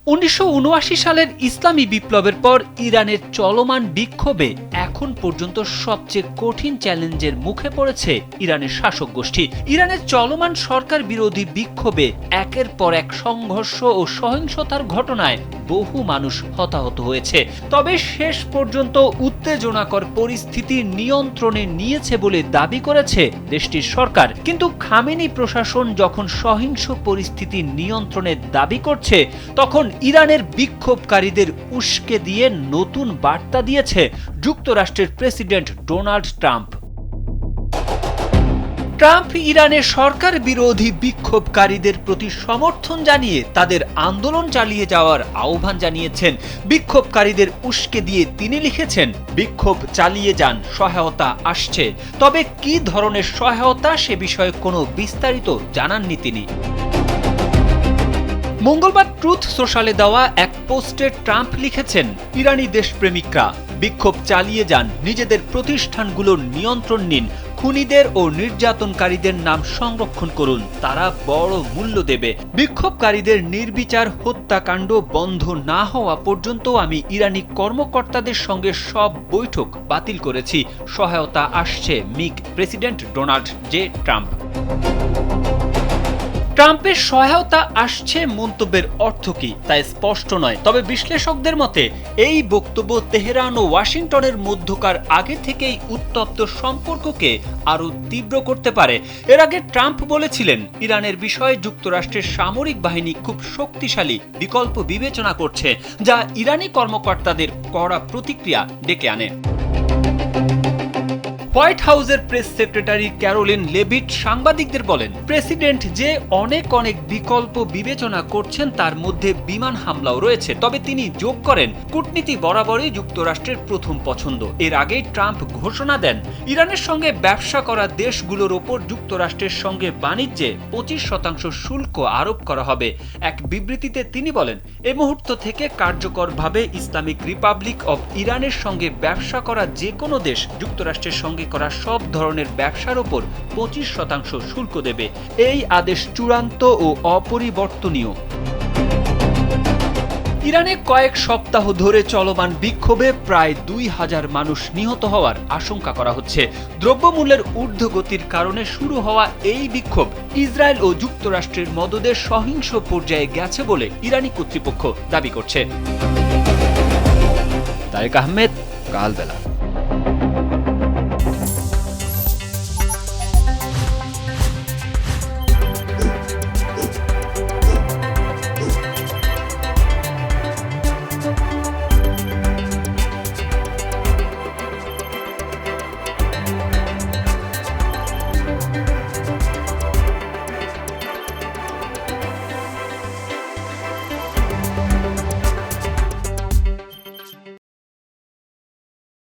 1979 সালের ইসলামী বিপ্লবের পর ইরানের চলমান বিক্ষোভে এখন পর্যন্ত সবচেয়ে কঠিন চ্যালেঞ্জের মুখে পড়েছে ইরানের শাসক গোষ্ঠী। ইরানের চলমান সরকার বিরোধী বিক্ষোভে একের পর এক সংঘর্ষ ও সহিংসতার ঘটনায় বহু মানুষ হতাহত হয়েছে। তবে শেষ পর্যন্ত উত্তেজনাকর পরিস্থিতি নিয়ন্ত্রণে নিয়েছে বলে দাবি করেছে দেশটির সরকার। কিন্তু খামেনি প্রশাসন যখন সহিংস পরিস্থিতি নিয়ন্ত্রণের দাবি করছে, তখন ইরানের বিক্ষোভকারীদের উস্কে দিয়ে নতুন বার্তা দিয়েছে যুক্তরাষ্ট্রের প্রেসিডেন্ট ডোনাল্ড ট্রাম্প। ট্রাম্প ইরানের সরকার বিরোধী বিক্ষোভকারীদের প্রতি সমর্থন জানিয়ে তাদের আন্দোলন চালিয়ে যাওয়ার আহ্বান জানিয়েছেন। বিক্ষোভকারীদের উস্কে দিয়ে তিনি লিখেছেন, বিক্ষোভ চালিয়ে যান, সহায়তা আসছে। তবে কি ধরনের সহায়তা সে বিষয়ে কোনো বিস্তারিত জানাননি তিনি। মঙ্গলবার ট্রুথ সোশ্যালে দেওয়া এক পোস্টে ট্রাম্প লিখেছেন, ইরানি দেশপ্রেমিকরা বিক্ষোভ চালিয়ে যান, নিজেদের প্রতিষ্ঠানগুলোর নিয়ন্ত্রণ নিন, খুনিদের ও নির্যাতনকারীদের নাম সংরক্ষণ করুন, তারা বড় মূল্য দেবে। বিক্ষোভকারীদের নির্বিচার হত্যাকাণ্ড বন্ধ না হওয়া পর্যন্ত আমি ইরানি কর্মকর্তাদের সঙ্গে সব বৈঠক বাতিল করেছি। সহায়তা আসছে, মিক প্রেসিডেন্ট ডোনাল্ড জে ট্রাম্প। ট্রাম্পের সহায়তা আসছে মন্তব্যের অর্থ কি তা স্পষ্ট নয়। তবে বিশ্লেষকদের মতে এই বক্তব্য তেহরান ও ওয়াশিংটনের মধ্যকার আগে থেকেই উত্তপ্ত সম্পর্ককে আরও তীব্র করতে পারে। এর আগে ট্রাম্প বলেছিলেন, ইরানের বিষয়ে যুক্তরাষ্ট্রের সামরিক বাহিনী খুব শক্তিশালী বিকল্প বিবেচনা করছে, যা ইরানি কর্মকর্তাদের কড়া প্রতিক্রিয়া ডেকে আনে। হোয়াইট হাউসের প্রেস সেক্রেটারি ক্যারোলিন লেভিট সাংবাদিকদের বলেন, প্রেসিডেন্ট যে অনেক বিকল্প বিবেচনা করছেন তার মধ্যে বিমান হামলাও রয়েছে। তবে তিনি যোগ করেন, কূটনীতি বরাবরই যুক্তরাষ্ট্রের প্রথম পছন্দ। এর আগেই ট্রাম্প ঘোষণা দেন, ইরানের সঙ্গে ব্যবসা করা দেশগুলোর ওপর যুক্তরাষ্ট্রের সঙ্গে বাণিজ্যে 25% শুল্ক আরোপ করা হবে। এক বিবৃতিতে তিনি বলেন, এই মুহূর্ত থেকে কার্যকরভাবে ইসলামিক রিপাবলিক অব ইরানের সঙ্গে ব্যবসা করা যে কোনো দেশ যুক্তরাষ্ট্রের সঙ্গে করা সব ধরনের ব্যবসার উপর 25% শুল্ক দেবে। এই আদেশ চূড়ান্ত ও অপরিবর্তনীয়। ইরানে কয়েক সপ্তাহ ধরে চলমান বিক্ষোভে প্রায় 2000 মানুষ নিহত হওয়ার আশঙ্কা করা হচ্ছে। দ্রব্যমূল্যের ঊর্ধ্বগতির কারণে শুরু হওয়া এই বিক্ষোভ ইসরায়েল ও যুক্তরাষ্ট্রের মদদে সহিংস পর্যায়ে গেছে বলে ইরানি কর্তৃপক্ষ দাবি করছে। তারেক আহমেদ, কালবেলা।